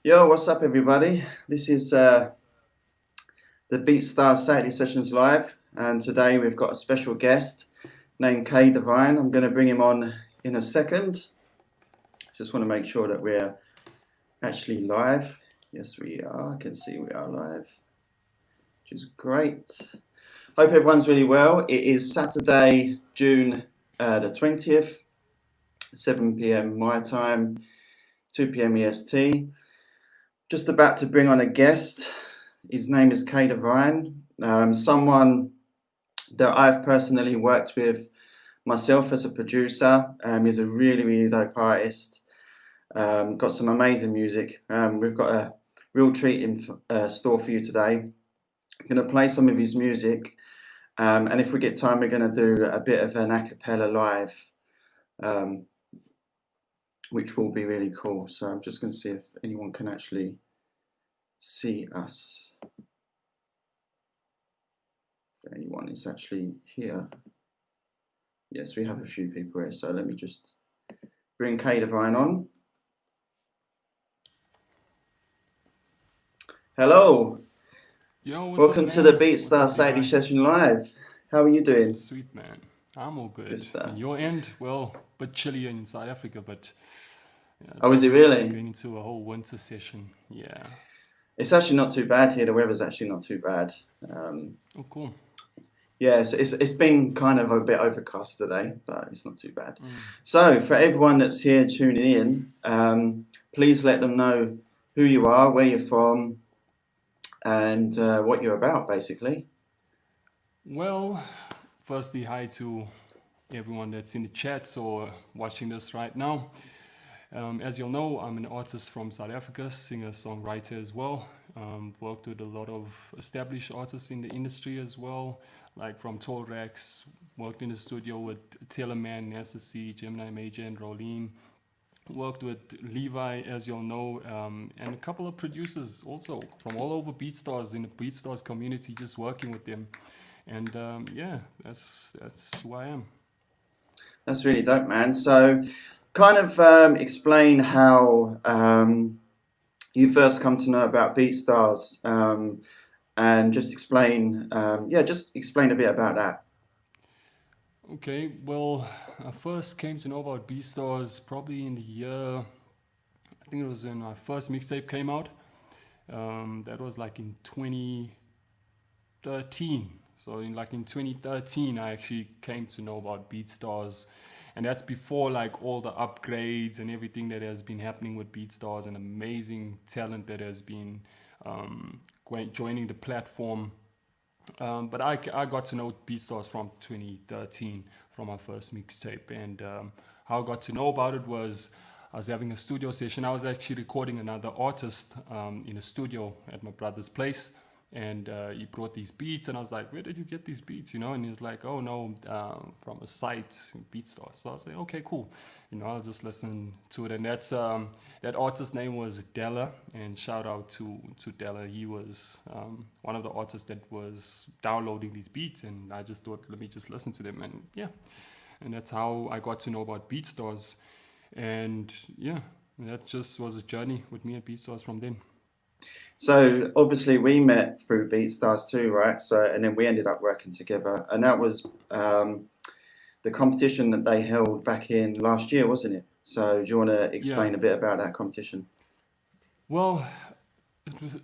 Yo, what's up, everybody? This is the BeatStars Saturday Sessions Live, and today we've got a special guest named KDaVine. I'm going to bring him on in a second. Just want to make sure that we're actually live. Yes, we are. I can see we are live, which is great. Hope everyone's really well. It is Saturday, June the 20th, 7 p.m. my time, 2 p.m. EST. Just about to bring on a guest. His name is KDaVine, someone that I've personally worked with myself as a producer. He's a really, really dope artist. Got some amazing music. We've got a real treat in store for you today. I'm going to play some of his music, and if we get time, we're going to do a bit of an a cappella live, um, which will be really cool. So I'm just going to see if anyone can actually see us. If anyone is actually here. Yes, we have a few people here, so let me just bring KDaVine on. Hello. Yo, what's up, Welcome to the man? What's BeatStar up, Sadie KDaVine? Session Live. How are you doing? Sweet, man. I'm all Good good. stuff. And your end? Well, but chilly in South Africa, but yeah, it's Oh, all is it good. really? Going into a whole winter session. Yeah. It's actually not too bad here. The weather's actually not too bad. Um, Oh, cool. yeah, it's been kind of a bit overcast today, but it's not too bad. Mm. So, for everyone that's here tuning in, please let them know who you are, where you're from, and what you're about, basically. Well, firstly, hi to everyone that's in the chat or watching this right now. As you'll know, I'm an artist from South Africa, singer, songwriter as well. Worked with a lot of established artists in the industry as well, like from Tall Rex, worked in the studio with Teleman, Nessa C, Gemini Major, and Rolene. Worked with Levi, as you'll know, and a couple of producers also from all over BeatStars in the BeatStars community, just working with them. And yeah, that's who I am. That's really dope, man. So, kind of explain how you first come to know about BeatStars, and just explain, just explain a bit about that. Okay, well, I first came to know about BeatStars probably in the year, I think it was when my first mixtape came out. That was like in 2013. So in 2013, I actually came to know about BeatStars, and that's before like all the upgrades and everything that has been happening with BeatStars and amazing talent that has been joining the platform. But I got to know BeatStars from 2013 from my first mixtape, and how I got to know about it was I was having a studio session. I was actually recording another artist in a studio at my brother's place, and he brought these beats, and I was like, "Where did you get these beats?" And he was like, "Oh no, from a site, BeatStars." So I was like, "Okay, cool." I'll just listen to it, and that artist's name was Della, and shout out to Della. He was one of the artists that was downloading these beats, and I just thought, let me just listen to them, and yeah, and that's how I got to know about BeatStars, and yeah, that just was a journey with me at BeatStars from then. So, obviously, we met through BeatStars too, right? So, and then we ended up working together, and that was the competition that they held back in last year, wasn't it? So, do you want to Yeah, explain a bit about that competition? well,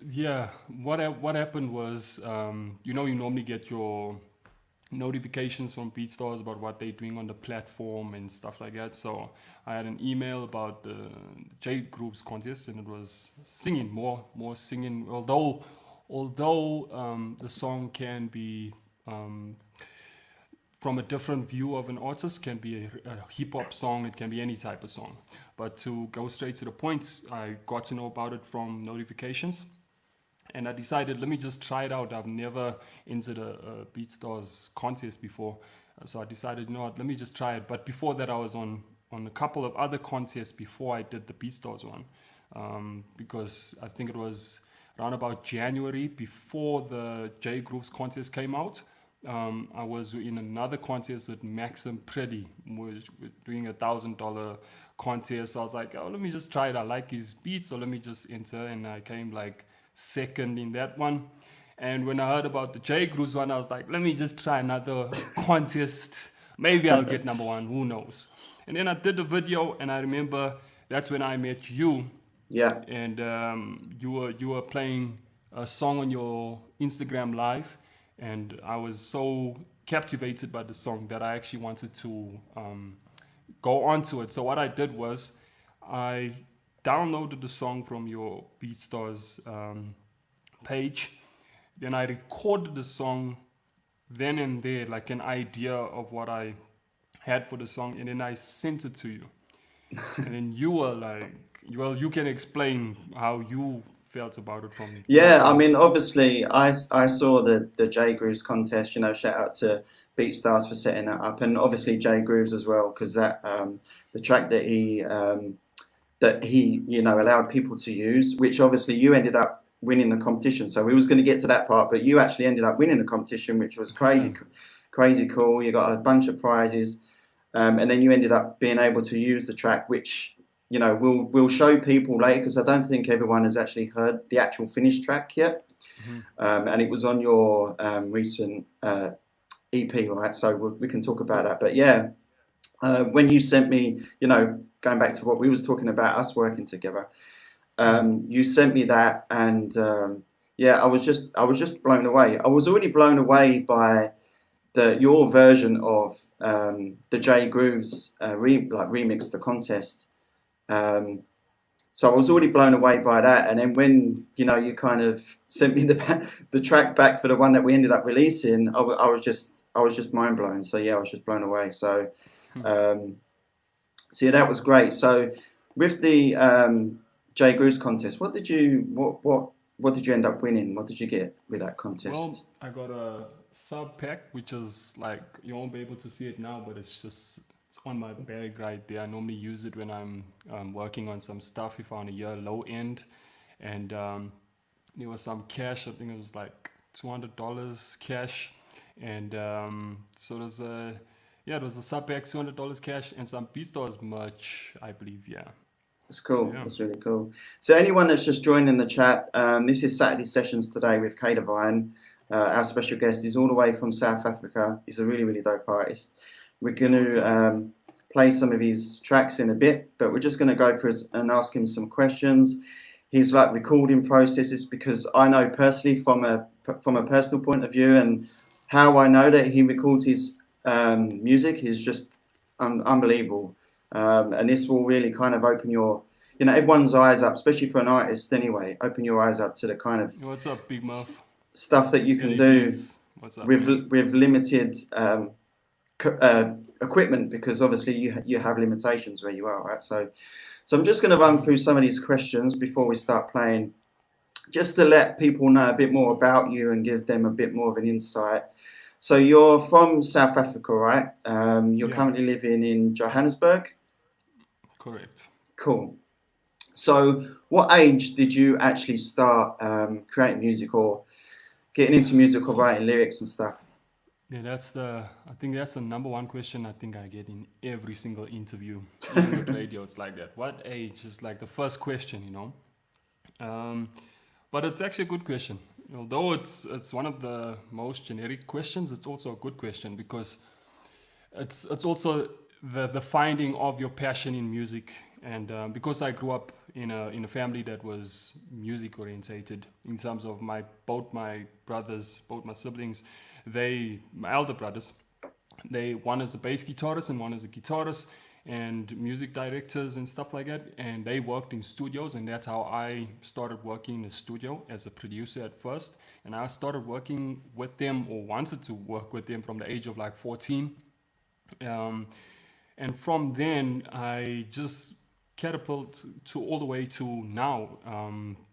yeah. What happened was, you normally get your notifications from BeatStars about what they're doing on the platform and stuff like that. So I had an email about the J Groups contest, and it was singing, more singing. Although the song can be from a different view of an artist, can be a hip hop song, it can be any type of song. But to go straight to the point, I got to know about it from notifications, and I decided, let me just try it out. I've never entered a BeatStars contest before, so I decided, let me just try it. But before that, I was on a couple of other contests before I did the BeatStars one, because I think it was around about January before the J Grooves contest came out. I was in another contest with Maxim Pretty, was doing $1,000 contest. So I was like, oh, let me just try it. I like his beats, so let me just enter. And I came like second in that one. And when I heard about the J Grooves one, I was like, let me just try another contest. Maybe I'll get number one. Who knows? And then I did the video, and I remember that's when I met you, Yeah. and you were playing a song on your Instagram live, and I was so captivated by the song that I actually wanted to go onto it. So what I did was I downloaded the song from your BeatStars page, then I recorded the song then and there, like an idea of what I had for the song, and then I sent it to you. And then you were like, well, you can explain how you felt about it from your Yeah, I end. mean, obviously, I saw the J Grooves contest. You know, shout out to BeatStars for setting that up, and obviously J Grooves as well, because that the track that he allowed people to use, which obviously you ended up winning the competition. So we was going to get to that part, but you actually ended up winning the competition, which was Yeah. crazy cool. You got a bunch of prizes, and then you ended up being able to use the track, which we'll show people later because I don't think everyone has actually heard the actual finished track yet. Hmm. And it was on your recent EP, right? So we can talk about that. But yeah, when you sent me, going back to what we was talking about, us working together, Hmm. you sent me that, and yeah, I was just blown away. I was already blown away by your version of the J Grooves remix, the contest. Um, so I was already Yes. blown away by that, and then when you kind of sent me the track back for the one that we ended up releasing, I was just mind blown. So yeah, I was just blown away. Um, so yeah, that was great. So with the J Grooves contest, what did you end up winning? What did you get with that contest? Well, I got a sub pack, which is like you won't be able to see it now, but it's on my bag right there. I normally use it when I'm working on some stuff if I want a year low end, and there was some cash. I think it was like $200 cash, and so there's a yeah, there was a sub pack, $200 cash, and some BeatStars merch, I believe. Yeah. That's So cool. yeah. That's really cool. So anyone that's just joined in the chat, this is Saturday Sessions today with KDaVine. Our special guest is all the way from South Africa. He's a really, really dope artist. We're going Yo, what's to up? play some of his tracks in a bit, but we're just going to go through and ask him some questions. His like recording processes, because I know personally from a personal point of view, and how I know that he records his music is just unbelievable. And this will really kind of open everyone's eyes up, especially for an artist anyway, open your eyes up to the kind of Yo, what's up, Big s- Muff? stuff that you can LA do Beats. What's up, with man? limited equipment, because obviously you have limitations where you are, right? So I'm just going to run Hmm. through some of these questions before we start playing, just to let people know a bit more about you and give them a bit more of an insight. So you're from South Africa, right? You're Yeah, currently living in Johannesburg. correct. Cool. So, what age did you actually start creating music or getting into music or writing lyrics and stuff? Yeah, I think that's the number one question I think I get in every single interview, even with radio. It's like that. What age is like the first question, you know? Um, but it's actually a good question. Although it's one of the most generic questions, it's also a good question because it's also the finding of your passion in music. And because I grew up in a family that was music orientated in terms of both my brothers, both my siblings, my elder brothers, they one is a bass guitarist and one is a guitarist and music directors and stuff like that, and they worked in studios, and that's how I started working in a studio as a producer at first. And I started working with them, or wanted to work with them, from the age of like 14. um, and from then I just catapult to all the way to now.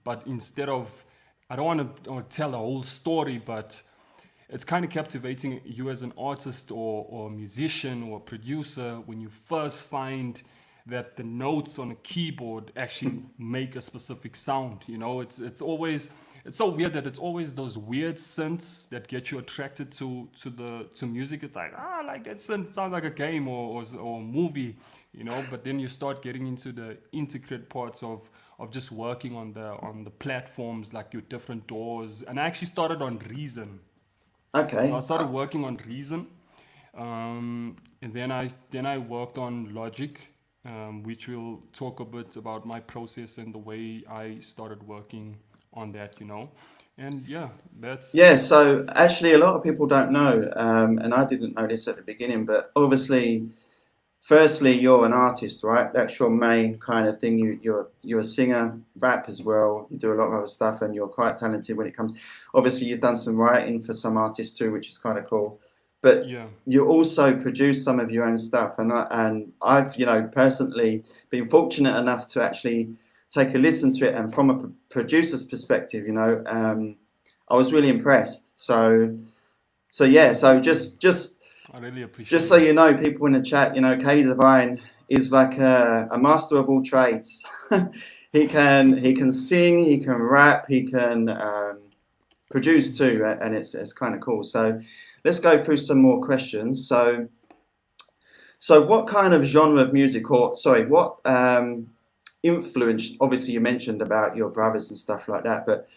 But instead of, I don't want to tell a whole story, but it's kind of captivating you as an artist or musician or producer when you first find that the notes on a keyboard actually make a specific sound. It's always it's so weird that it's always those weird synths that get you attracted to music. It's like, I like that synth. It sounds like a game or a movie, you know. But then you start getting into the intricate parts of just working on the platforms, like your different doors. And I actually started on Reason. So I Okay. started working on Reason, and then I worked on Logic, which will talk a bit about my process and the way I started working on that, you know. And yeah, that's Yeah, so actually, a lot of people don't know, and I didn't know this at the beginning, but obviously, firstly, you're an artist, right? That's your main kind of thing. You're a singer, rap as well. You do a lot of other stuff, and you're quite talented when it comes. Obviously, you've done some writing for some artists too, which is kind of cool. But yeah. you also produce some of your own stuff, and I've personally been fortunate enough to actually take a listen to it, and from a producer's perspective, I was really impressed. So yeah, so I really just appreciate so it. you know, people in the chat, KDaVine is like a master of all trades. he can sing, he can rap, he can produce too, and it's kind of cool. So let's go through some more questions. So what kind of genre of music, or sorry, what influence? Obviously, you mentioned about your brothers and stuff like that, but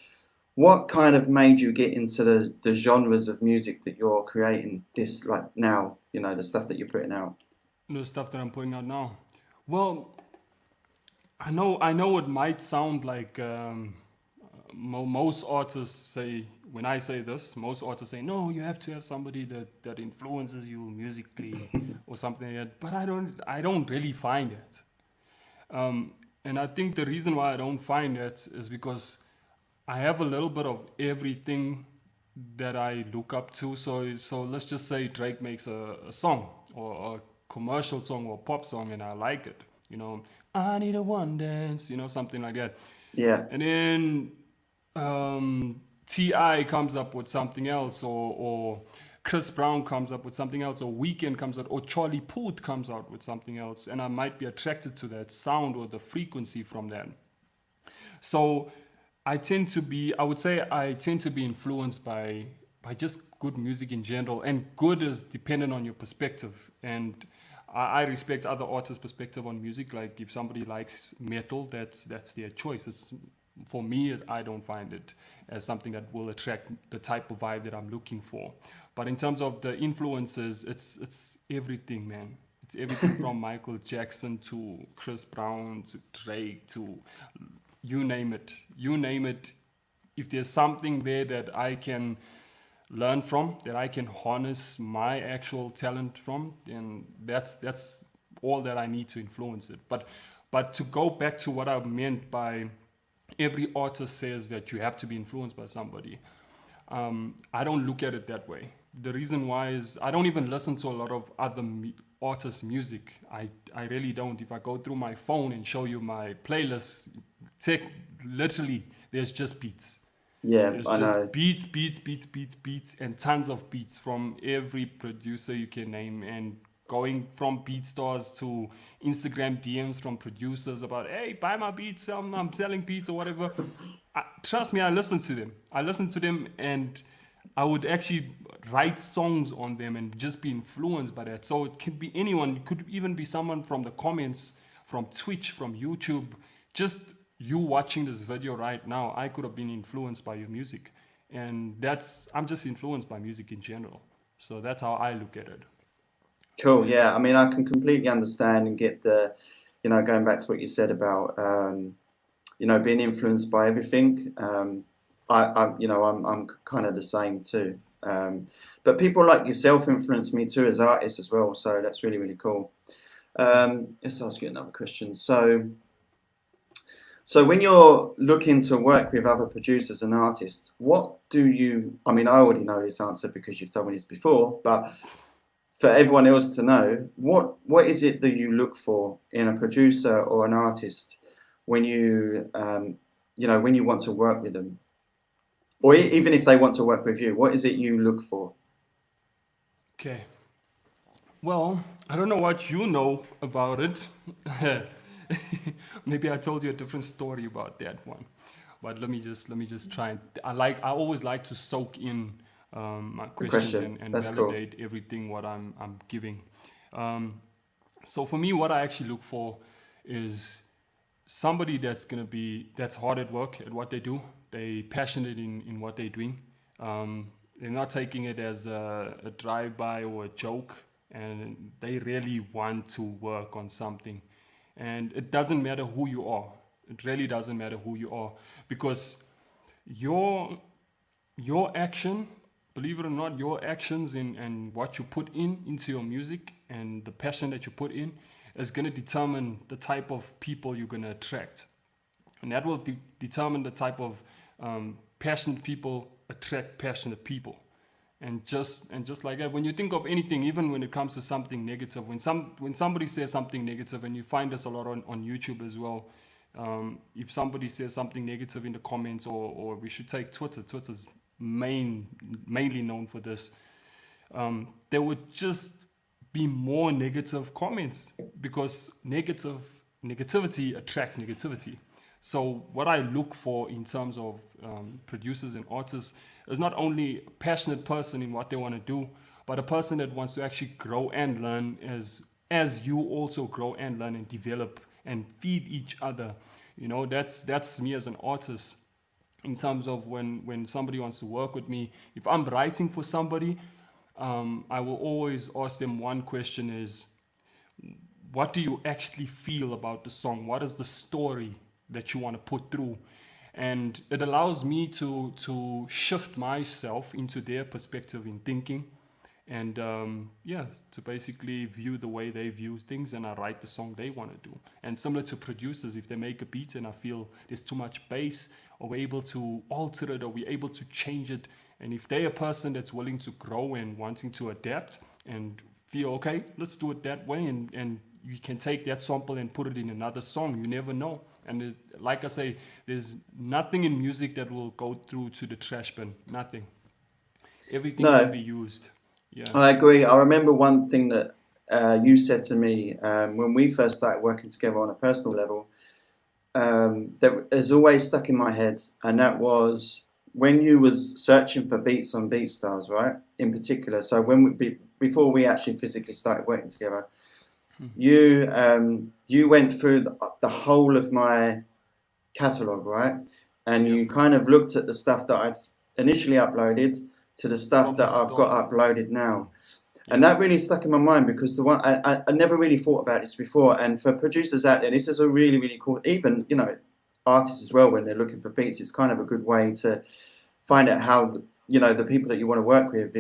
what kind of made you get into the genres of music that you're creating this like now? The stuff that you're putting out. The stuff that I'm putting out now. Well, I know it might sound like most artists say, when I say this, most artists say, no, you have to have somebody that influences you musically or something like that. But I don't really find it. And I think the reason why I don't find it is because I have a little bit of everything that I look up to. So let's just say Drake makes a song or a commercial song or a pop song, and I like it. You know, I need a one dance. You know, something like that. Yeah, And then Ti comes up with something else, or Chris Brown comes up with something else, or Weekend comes out, or Charlie Puth comes out with something else, and I might be attracted to that sound or the frequency from that. So I would say I tend to be influenced by just good music in general, and good is dependent on your perspective. And I respect other artists' perspective on music. Like if somebody likes metal, that's their choice. For me, I don't find it as something that will attract the type of vibe that I'm looking for. But in terms of the influences, it's everything, man. It's everything from Michael Jackson to Chris Brown to Drake to you name it. You name it. If there's something there that I can learn from, that I can harness my actual talent from, then that's all that I need to influence it. But to go back to what I meant by every artist says that you have to be influenced by somebody. I don't look at it that way. The reason why is I don't even listen to a lot of other artists' music. I really don't. If I go through my phone and show you my playlist, take literally there's just beats. yeah, There's I just know. beats, and tons of beats from every producer you can name, and going from BeatStars to Instagram DMs from producers about, hey, buy my beats, I'm selling beats or whatever. Trust me, I listen to them. I listen to them, and I would actually write songs on them and just be influenced by that. So it could be anyone. It could even be someone from the comments, from Twitch, from YouTube. Just you watching this video right now, I could have been influenced by your music. And I'm just influenced by music in general. So that's how I look at it. Cool. Yeah, I mean, I can completely understand and get going back to what you said about, being influenced by everything. I'm kind of the same too. But people like yourself influence me too as artists as well. So that's really, really cool. Let's ask you another question. So when you're looking to work with other producers and artists, I mean, I already know this answer because you've told me this before, but for everyone else to know, what is it that you look for in a producer or an artist when when you want to work with them, or even if they want to work with you? What is it you look for? Okay. Well, I don't know what you know about it. Maybe I told you a different story about that one. but let me just try. And I always like to soak in my The questions question. and That's cool. validate everything what I'm giving. So for me, what I actually look for is somebody that's hard at work at what they do. They passionate in what they're doing. They're not taking it as a drive-by or a joke, and they really want to work on something. And it doesn't matter who you are. It really doesn't matter who you are, because your your action, believe it or not, your actions and what you put into your music and the passion that you put in is going to determine the type of people you're going to attract, and that will determine the type of passionate people attract passionate people. And just like that, when you think of anything, even when it comes to something negative, when somebody says something negative, and you find this a lot on YouTube as well. If somebody says something negative in the comments, or we should take Twitter's mainly known for this. There would just be more negative comments, because negativity attracts negativity. So what I look for in terms of producers and artists is not only a passionate person in what they want to do, but a person that wants to actually grow and learn as you also grow and learn and develop and feed each other. That's me as an artist, in terms of when somebody wants to work with me. If I'm writing for somebody, I will always ask them one question: is what do you actually feel about the song? What is the story that you want to put through? And it allows me to shift myself into their perspective in thinking, and to basically view the way they view things, and I write the song they want to do. And similar to producers, if they make a beat and I feel there's too much bass, or we're able to alter it, or we're able to change it, and if they're a person that's willing to grow and wanting to adapt and feel, okay, let's do it that way, and you can take that sample and put it in another song. You never know. And like I say, there's nothing in music that will go through to the trash bin. Nothing. Everything can No, be used. Yeah. I agree. I remember one thing that you said to me when we first started working together on a personal level, that has always stuck in my head, and that was when you was searching for beats on BeatStars, right? In particular, so before we actually physically started working together, you went through the whole of my catalog, right? And Yep. you kind of looked at the stuff that I've initially uploaded to the stuff From the that I've got start. uploaded now. And Yep. that really stuck in my mind, because the one I never really thought about this before. And for producers out there, this is a really, really cool, even, artists as well, when they're looking for beats, it's kind of a good way to find out how, the people that you want to work with,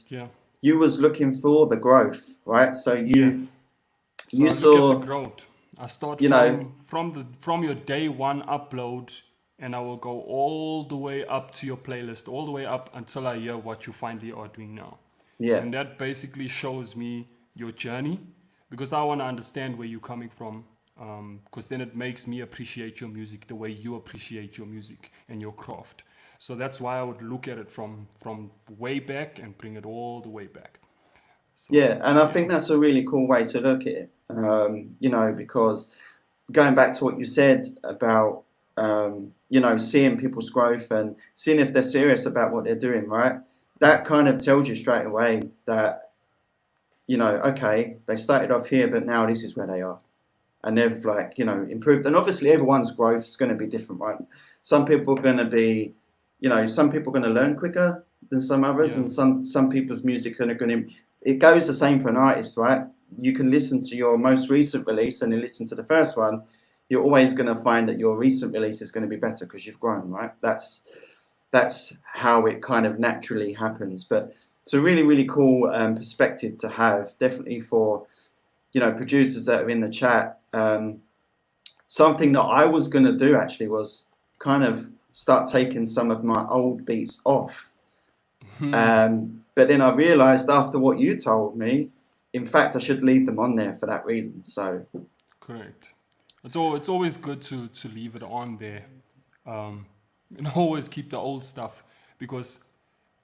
Yeah. you was looking for the growth, right? So Yeah. So you I look at the saw, growth. I start you know, from your day one upload, and I will go all the way up to your playlist, all the way up until I hear what you finally are doing now. yeah, And that basically shows me your journey, because I want to understand where you're coming from. Because then it makes me appreciate your music the way you appreciate your music and your craft. So that's why I would look at it from way back and bring it all the way back. So yeah. And I yeah, think that's a really cool way to look at it, because going back to what you said about, seeing people's growth and seeing if they're serious about what they're doing, right? That kind of tells you straight away that, okay, they started off here, but now this is where they are. And they've improved. And obviously everyone's growth is going to be different, right? Some people are going to be, some people are going to learn quicker than some others, yeah, and some people's music are going to, it goes the same for an artist, right? You can listen to your most recent release and then listen to the first one. You're always going to find that your recent release is going to be better because you've grown, right? That's how it kind of naturally happens. But it's a really, really cool perspective to have, definitely for, producers that are in the chat. Something that I was going to do actually was kind of start taking some of my old beats off. But then I realized after what you told me, in fact, I should leave them on there for that reason. So, correct. It's always good to leave it on there, and always keep the old stuff, because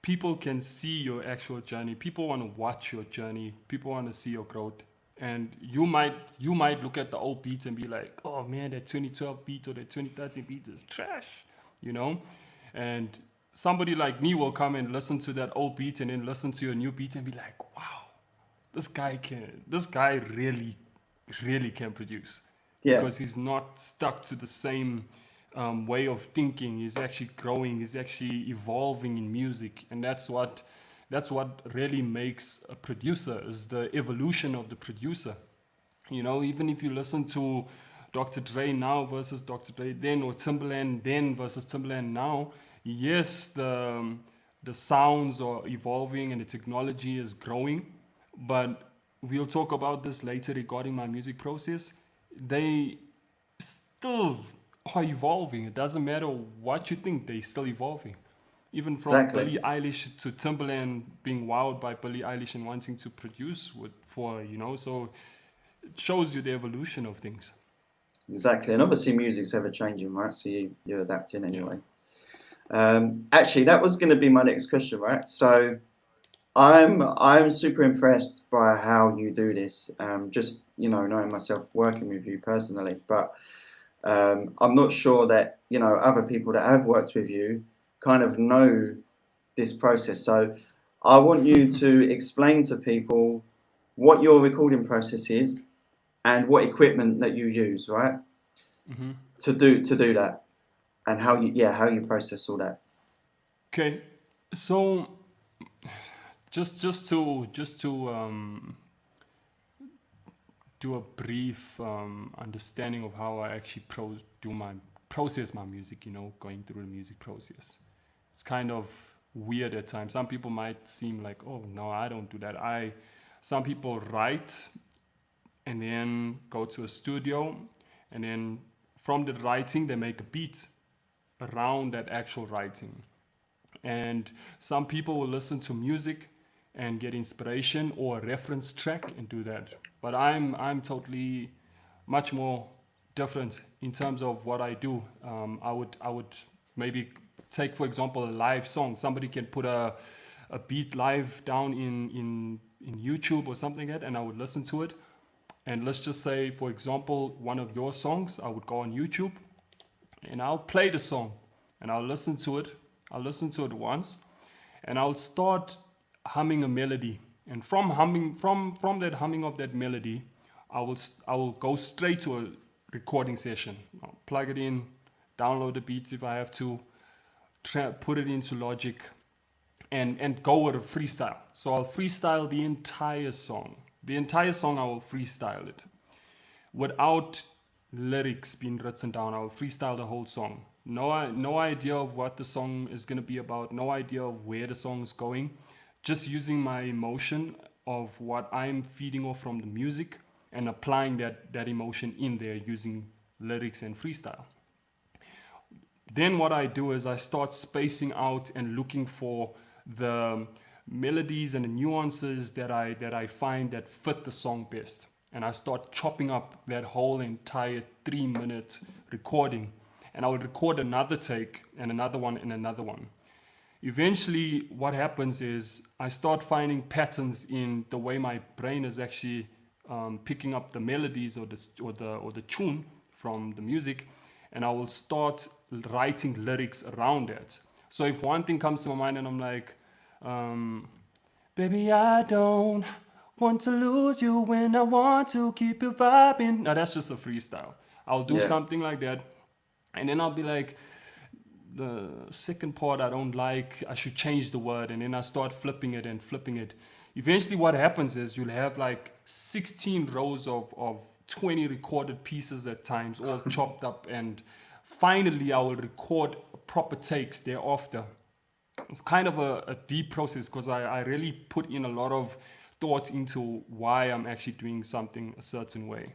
people can see your actual journey. People want to watch your journey. People want to see your growth. And you might look at the old beats and be like, oh man, that 2012 beat or that 2013 beat is trash. you know? And somebody like me will come and listen to that old beat and then listen to your new beat and be like, wow, this guy really can produce, Yeah, because he's not stuck to the same way of thinking. He's actually growing. He's actually evolving in music, and that's what really makes a producer, is the evolution of the producer. You know, even if you listen to Dr. Dre now versus Dr. Dre then, or Timberland then versus Timberland now, yes, the sounds are evolving and the technology is growing, but we'll talk about this later regarding my music process. They still are evolving. It doesn't matter what you think, they're still evolving. Even from exactly. Billie Eilish to Timberland being wowed by Billie Eilish and wanting to produce for, so it shows you the evolution of things. Exactly. And obviously music's ever changing, right? So you're adapting Yeah. anyway. Actually, that was going to be my next question, right? So I'm super impressed by how you do this. Just knowing myself, working with you personally, but I'm not sure that other people that have worked with you kind of know this process. So I want you to explain to people what your recording process is and what equipment that you use, right? Hmm. To do that, and how you process all that. Okay. So just to do a brief understanding of how I actually process my music. Going through the music process. It's kind of weird at times. Some people might seem like, oh no, I don't do that. Some people write and then go to a studio, and then from the writing they make a beat around that actual writing. And some people will listen to music and get inspiration or a reference track and do that. But I'm totally much more different in terms of what I do. I would maybe take, for example, a live song. Somebody can put a beat live down in YouTube or something like that, and I would listen to it. And let's just say, for example, one of your songs, I would go on YouTube and I'll play the song and I'll listen to it. I'll listen to it once and I'll start humming a melody. And from that humming of that melody, I will go straight to a recording session. I'll plug it in, download the beats if I have to, put it into Logic, and go with a freestyle. So I'll freestyle the entire song. The entire song I will freestyle it without lyrics being written down. I will freestyle the whole song. No idea of what the song is going to be about. No idea of where the song is going. Just using my emotion of what I'm feeding off from the music and applying that emotion in there using lyrics and freestyle. Then what I do is I start spacing out and looking for the melodies and the nuances that I find that fit the song best. And I start chopping up that whole entire 3 minute recording. And I would record another take and another one and another one. Eventually, what happens is I start finding patterns in the way my brain is actually picking up the melodies or the tune from the music, and I will start writing lyrics around it. So if one thing comes to my mind and I'm like, baby, I don't want to lose you when I want to keep you vibing. Now that's just a freestyle. I'll do Yeah, something like that, and then I'll be like, the second part I don't like, I should change the word, and then I start flipping it and flipping it. Eventually what happens is you'll have like 16 rows of 20 recorded pieces at times, all chopped up, and finally I will record proper takes thereafter. It's kind of a deep process because I really put in a lot of thought into why I'm actually doing something a certain way.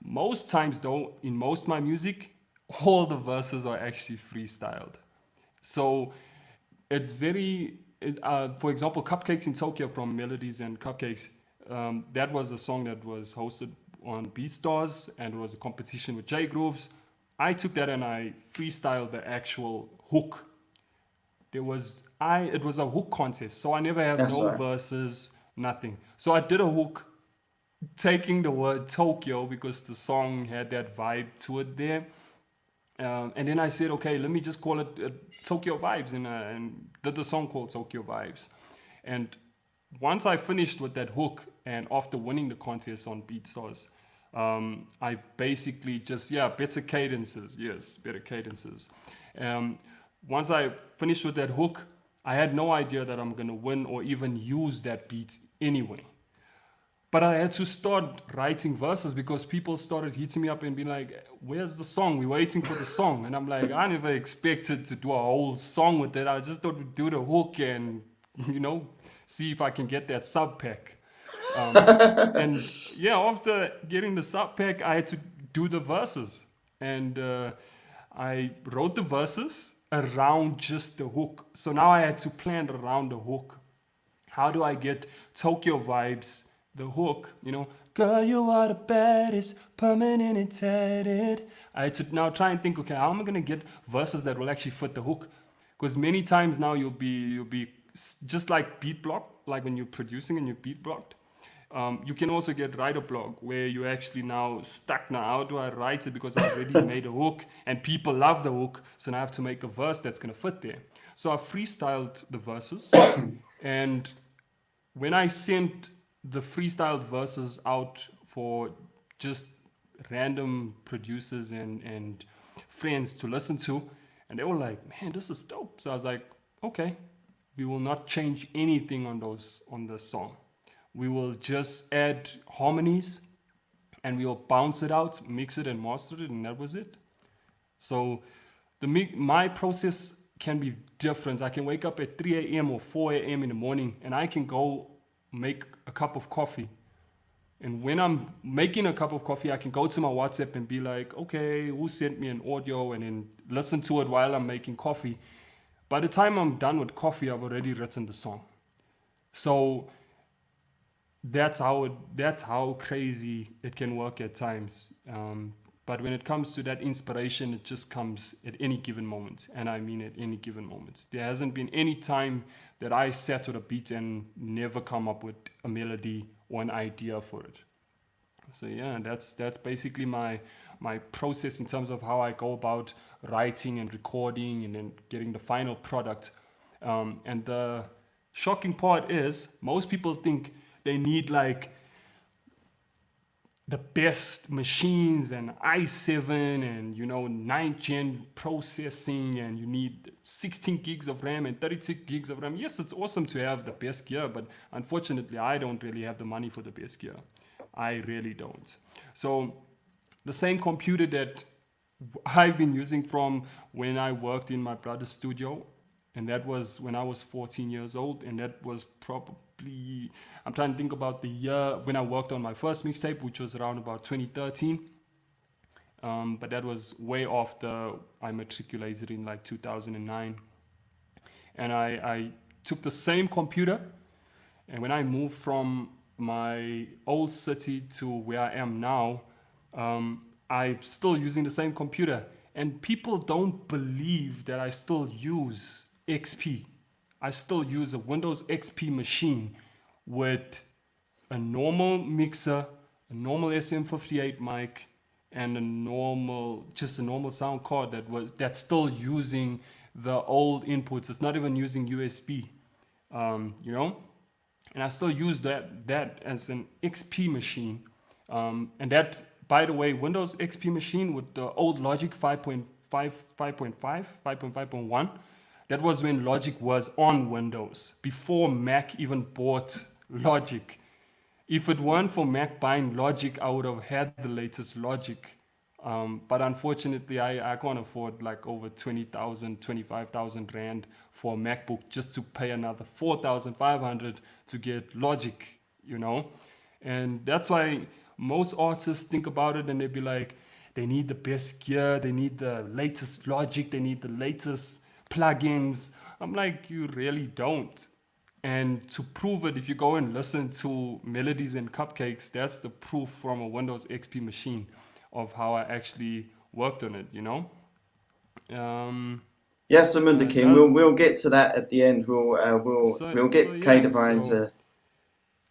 Most times, though, in most of my music, all the verses are actually freestyled. So it's for example, Cupcakes in Tokyo from Melodies and Cupcakes. That was a song that was hosted on BeatStars and it was a competition with J Grooves. I took that and I freestyled the actual hook. It was a hook contest, so I never have that's no right. verses, nothing. So I did a hook taking the word Tokyo because the song had that vibe to it there. And then I said, okay, let me just call it Tokyo Vibes, and did the song called Tokyo Vibes. And once I finished with that hook, and after winning the contest on BeatStars, I basically just, better cadences, yes, better cadences. Um, Once I finished with that hook, I had no idea that I'm gonna win or even use that beat anyway. But I had to start writing verses because people started hitting me up and being like, "Where's the song? We're waiting for the song." And I'm like, I never expected to do a whole song with it. I just thought we'd do the hook and, you know, see if I can get that sub pack. And yeah, after getting the sub pack, I had to do the verses. And I wrote the verses around just the hook. So now I had to plan around the hook. How do I get Tokyo Vibes, the hook, girl, you are the baddest, permanent and tatted. I had to now try and think, okay, how am I gonna get verses that will actually fit the hook? Because many times now you'll be just like beat block, like when you're producing and you're beat blocked. You can also get writer block where you actually now stuck. Now, how do I write it? Because I already made a hook and people love the hook. So now I have to make a verse that's going to fit there. So I freestyled the verses. And when I sent the freestyled verses out for just random producers and friends to listen to, and they were like, "Man, this is dope." So I was like, "Okay, we will not change anything on the song. We will just add harmonies and we will bounce it out, mix it and master it, and that was it." So my process can be different. I can wake up at 3 a.m. or 4 a.m. in the morning and I can go make a cup of coffee. And when I'm making a cup of coffee, I can go to my WhatsApp and be like, okay, who sent me an audio, and then listen to it while I'm making coffee. By the time I'm done with coffee, I've already written the song. So that's how crazy it can work at times. But when it comes to that inspiration, it just comes at any given moment, and I mean at any given moment. There hasn't been any time that I sat with a beat and never come up with a melody or an idea for it. So yeah, that's basically my process in terms of how I go about writing and recording and then getting the final product. And the shocking part is most people think they need like the best machines and i7 and 9th gen processing, and you need 16 gigs of RAM and 32 gigs of RAM. Yes, it's awesome to have the best gear, but unfortunately I don't really have the money for the best gear. I really don't. So the same computer that I've been using from when I worked in my brother's studio, and that was when I was 14 years old, and that was probably, I'm trying to think about the year when I worked on my first mixtape, which was around about 2013. But that was way after I matriculated in like 2009. And I took the same computer, and when I moved from my old city to where I am now, I'm still using the same computer. And people don't believe that I still use XP. I still use a Windows XP machine with a normal mixer, a normal SM58 mic, and just a normal sound card that's still using the old inputs. It's not even using USB, you know. And I still use that as an XP machine. And that, by the way, Windows XP machine with the old Logic 5.5, 5.1. That was when Logic was on Windows, before Mac even bought Logic. If it weren't for Mac buying Logic, I would have had the latest Logic. But unfortunately, I can't afford like over 20,000, 25,000 Rand for a MacBook just to pay another 4,500 to get Logic, you know? And that's why most artists think about it and they be like, they need the best gear, they need the latest Logic, they need the latest plugins. I'm like, you really don't. And to prove it, if you go and listen to Melodies and Cupcakes, that's the proof from a Windows XP machine of how I actually worked on it, you know? Yes, Amunda King. Does We'll get to that at the end. We'll get so yeah, KDaVine to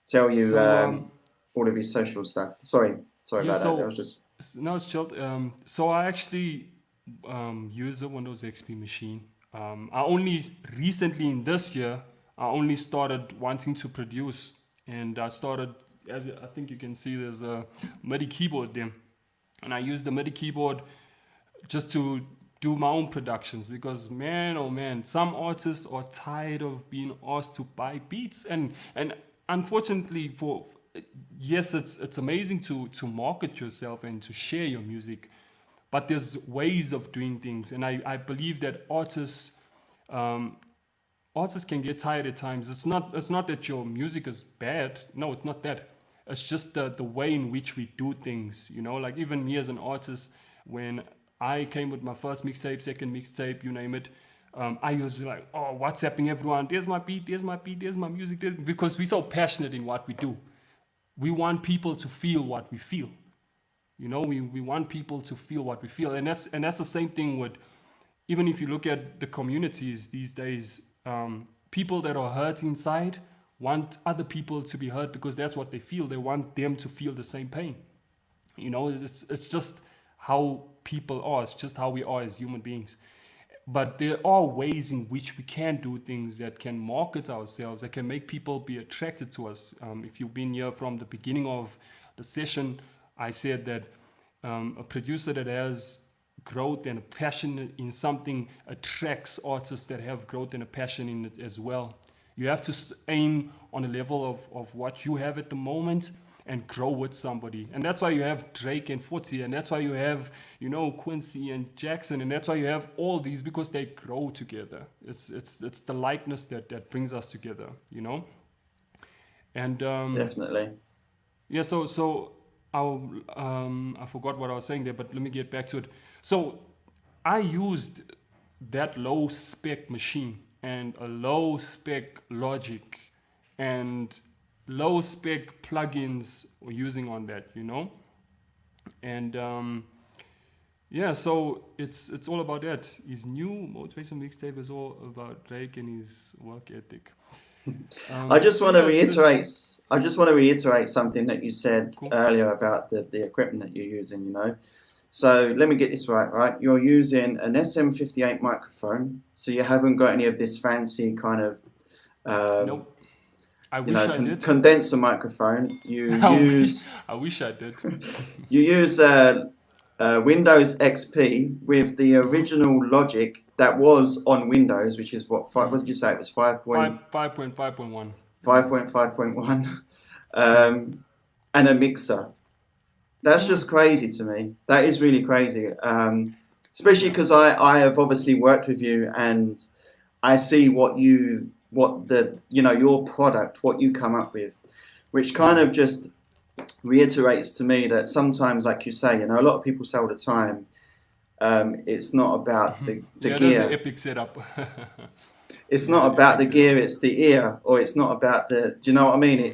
tell you so all of his social stuff. Sorry yeah, about that. That so was just now it's chilled. So I actually use a Windows XP machine. I only recently in this year, I only started wanting to produce, and I started, as I think you can see, there's a MIDI keyboard there, and I use the MIDI keyboard just to do my own productions, because man, oh man, some artists are tired of being asked to buy beats, and unfortunately for, yes, it's amazing to market yourself and to share your music, but there's ways of doing things, and I believe that um, artists can get tired at times. It's not that your music is bad. No, it's not that. It's just the way in which we do things. Like even me as an artist, when I came with my first mixtape, second mixtape, you name it, I used to be like, oh, WhatsApping everyone. There's my beat. There's my beat. There's my music. Because we're so passionate in what we do. We want people to feel what we feel. We want people to feel what we feel, and that's the same thing with, even if you look at the communities these days, people that are hurt inside want other people to be hurt because that's what they feel. They want them to feel the same pain. It's just how people are. It's just how we are as human beings. But there are ways in which we can do things that can market ourselves, that can make people be attracted to us. If you've been here from the beginning of the session, I said that a producer that has growth and a passion in something attracts artists that have growth and a passion in it as well. You have to aim on a level of what you have at the moment and grow with somebody. And that's why you have Drake and 40, and that's why you have, Quincy and Jackson, and that's why you have all these, because they grow together. It's the likeness that brings us together. And Definitely. yeah, so I forgot what I was saying there, but let me get back to it. So I used that low spec machine and a low spec logic and low spec plugins we're using on that. And yeah, so it's all about that. His new motivational mixtape is all about Drake and his work ethic. I just want to yeah, reiterate. I just want to reiterate something that you said cool. earlier about the equipment that you're using. So let me get this right. Right, you're using an SM58 microphone, so you haven't got any of this fancy kind of Nope. I wish I did. condenser microphone. You use I wish I did. you use Windows XP with the original logic that was on Windows, which is what what did you say? It was 5.5.1. 5.5.1, and a mixer. That's just crazy to me. That is really crazy. Especially because I have obviously worked with you and I see what your product, what you come up with, which kind of just reiterates to me that sometimes, like you say, a lot of people say all the time, it's not about the Yeah, gear. that's an epic setup. It's not about the gear, it's the ear, or it's not about do you know what I mean? I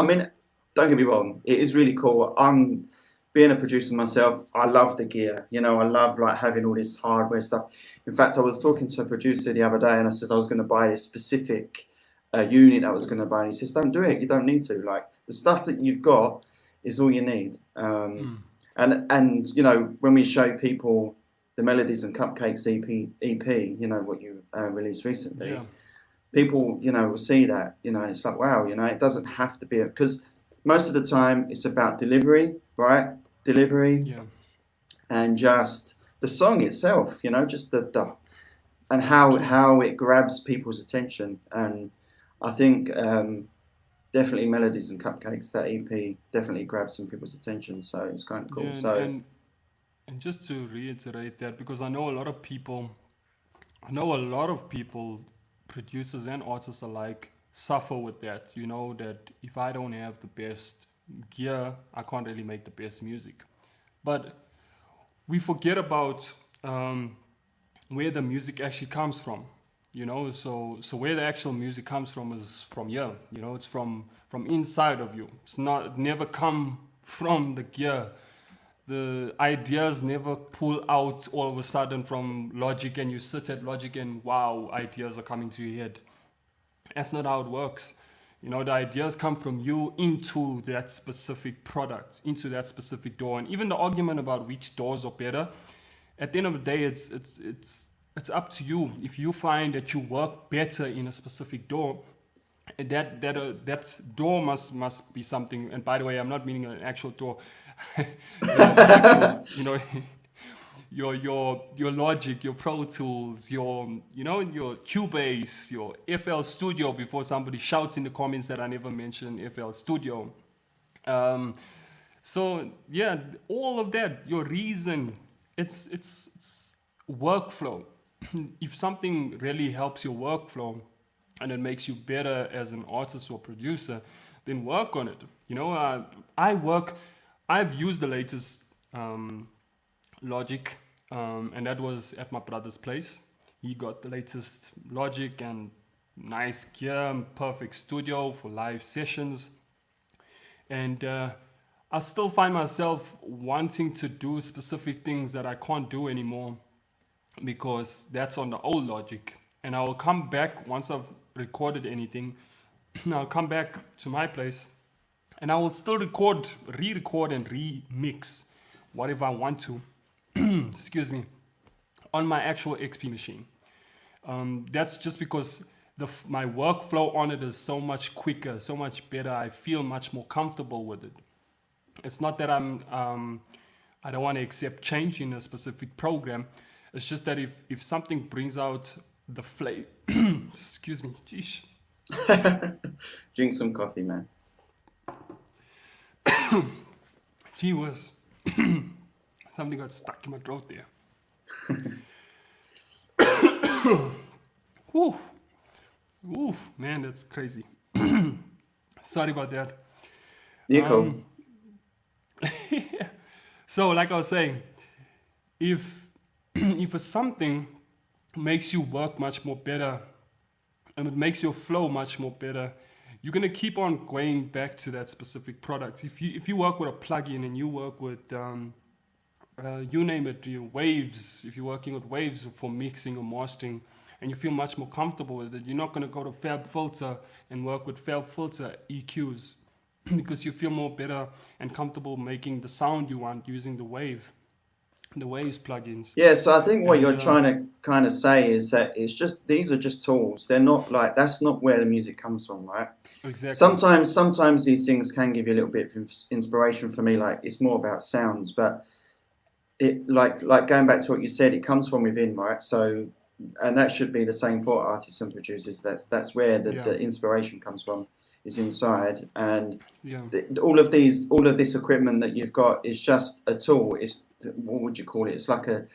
mean, don't get me wrong, it is really cool. I'm being a producer myself, I love the gear, I love like having all this hardware stuff. In fact, I was talking to a producer the other day and I said I was going to buy this specific unit I was going to buy, and he says, don't do it, you don't need to. Like, the stuff that you've got is all you need. And when we show people the Melodies and Cupcakes EP, what you released recently, Yeah. people, will see that, and it's like, wow, it doesn't have to be, because most of the time it's about delivery, right? Delivery Yeah. and just the song itself, just the and how it grabs people's attention. And I think definitely Melodies and Cupcakes, that EP definitely grabs some people's attention, so it's kind of cool. Yeah, and just to reiterate that, because I know a lot of people, producers and artists alike, suffer with that. That if I don't have the best gear, I can't really make the best music. But we forget about where the music actually comes from. So where the actual music comes from is from here. It's from inside of you. It never come from the gear. The ideas never pull out all of a sudden from Logic, and you sit at Logic and wow, ideas are coming to your head. That's not how it works. The ideas come from you into that specific product, into that specific door. And even the argument about which doors are better, at the end of the day, it's up to you. If you find that you work better in a specific door, and that door must be something. And by the way, I'm not meaning an actual door. The actual, your Logic, your Pro Tools, your Cubase, your FL Studio. Before somebody shouts in the comments that I never mentioned FL Studio. So yeah, all of that, your reason, it's workflow. If something really helps your workflow and it makes you better as an artist or producer, then work on it. I've used the latest Logic, and that was at my brother's place. He got the latest Logic and nice gear, perfect studio for live sessions. And I still find myself wanting to do specific things that I can't do anymore because that's on the old Logic. And I will come back once I've recorded anything. I'll come back to my place and I will still re-record and remix whatever I want to, excuse me, on my actual XP machine. That's just because my workflow on it is so much quicker, so much better. I feel much more comfortable with it. It's not that I don't want to accept change in a specific program. It's just that if something brings out the flavor, excuse me, geesh. Drink some coffee, man. Gee whiz. Something got stuck in my throat there. Whew. Oof, man, that's crazy. Sorry about that. You're cool. So, like I was saying, if if something makes you work much more better and it makes your flow much more better, you're gonna keep on going back to that specific product. If you work with a plugin and you work with you name it, waves. If you're working with waves for mixing or mastering, and you feel much more comfortable with it, you're not gonna go to Fab Filter and work with Fab Filter EQs because you feel more better and comfortable making the sound you want using the waves plugins. Yeah, so I think what And you're trying to kind of say is that it's just these are just tools. They're not like that's not where the music comes from, right? exactly. Sometimes these things can give you a little bit of inspiration. For me, like it's more about sounds, but it like going back to what you said, it comes from within, right? So, and that should be the same for artists and producers. That's where the inspiration comes from, is inside. And Yeah. all of this equipment that you've got is just a tool. It's what would you call it? It's like a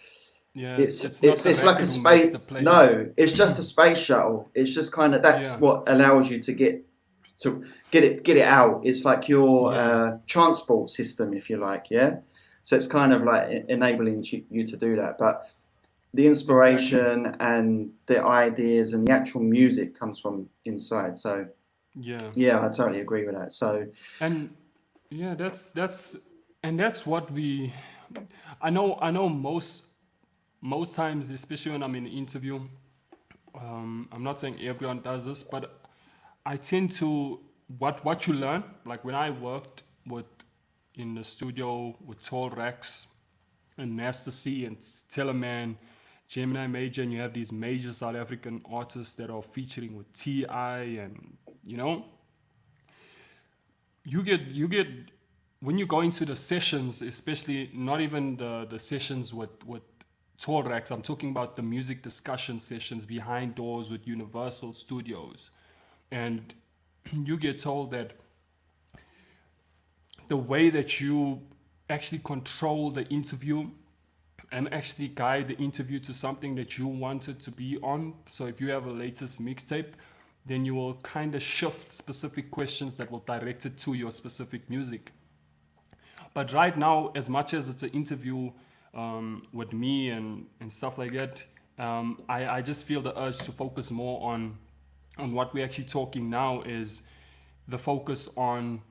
Yeah. it's not the it's like a record who makes space. the play. No, it's just a space shuttle. It's just kind of that's Yeah. what allows you to get it out. It's like your Yeah. transport system, if you like. Yeah. So it's kind of like enabling you to do that. But the inspiration and the ideas and the actual music comes from inside. So Yeah. I totally agree with that. So And yeah, that's what we. I know most times, especially when I'm in an interview. I'm not saying everyone does this, but I tend to what you learn. Like when I worked in the studio with Tall Rex and Master C and Teleman, Gemini Major, and you have these major South African artists that are featuring with T.I. and you get when you go into the sessions, especially not even the sessions with Tall Rex. I'm talking about the music discussion sessions behind doors with Universal Studios, and you get told that the way that you actually control the interview and actually guide the interview to something that you want it to be on. So if you have a latest mixtape, then you will kind of shift specific questions that will direct it to your specific music. But right now, as much as it's an interview with me and stuff like that, I just feel the urge to focus more on what we're actually talking now is the focus on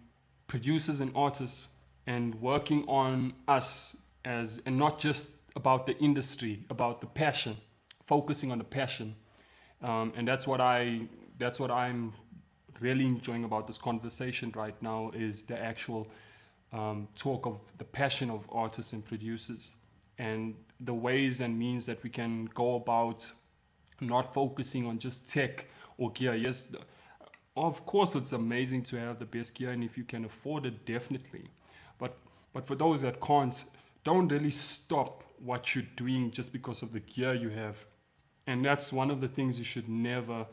producers and artists and working on us and not just about the industry, about the passion, focusing on the passion. And that's what I'm really enjoying about this conversation right now is the actual talk of the passion of artists and producers. and the ways and means that we can go about not focusing on just tech or gear. Yes, of course, it's amazing to have the best gear, and if you can afford it, definitely. But for those that can't, don't really stop what you're doing just because of the gear you have. And that's one of the things you should never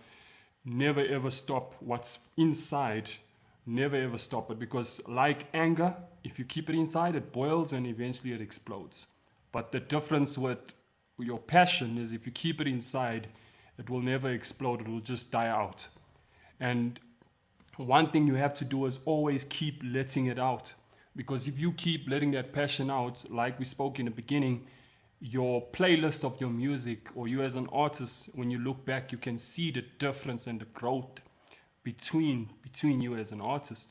ever stop what's inside. Never ever stop it, because like anger, if you keep it inside, it boils and eventually it explodes. But the difference with your passion is if you keep it inside, it will never explode, it will just die out. And one thing you have to do is always keep letting it out. Because if you keep letting that passion out, like we spoke in the beginning, your playlist of your music, or you as an artist, when you look back, you can see the difference and the growth between you as an artist.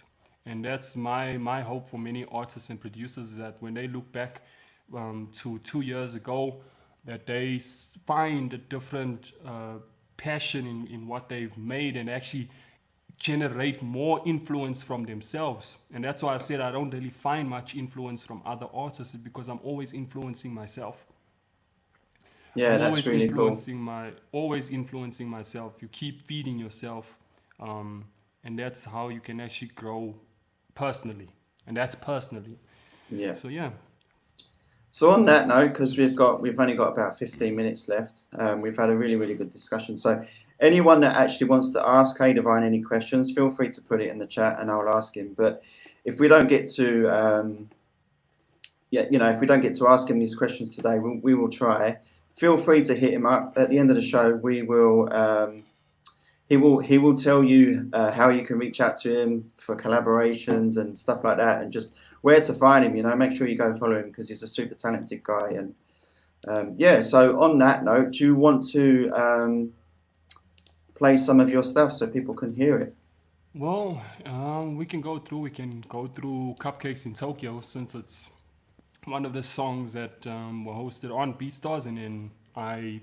And that's my hope for many artists and producers, that when they look back to 2 years ago, that they find a different passion in what they've made, and actually generate more influence from themselves. And that's why I said I don't really find much influence from other artists, because I'm always influencing myself. Yeah, I'm that's really cool. always influencing myself. You keep feeding yourself, and that's how you can actually grow personally. And that's personally. Yeah. So yeah, So on that that's note, because we've only got about 15 minutes left, we've had a really good discussion. So anyone that actually wants to ask KDaVine any questions, feel free to put it in the chat and I'll ask him. But if we don't get to if we don't get to ask him these questions today, we will try. Feel free to hit him up at the end of the show. We will. He will tell you how you can reach out to him for collaborations and stuff like that, and just where to find him. Make sure you go follow him, because he's a super talented guy. And so on that note, do you want to play some of your stuff so people can hear it? well, we can go through Cupcakes in Tokyo, since it's one of the songs that were hosted on BeatStars, and then I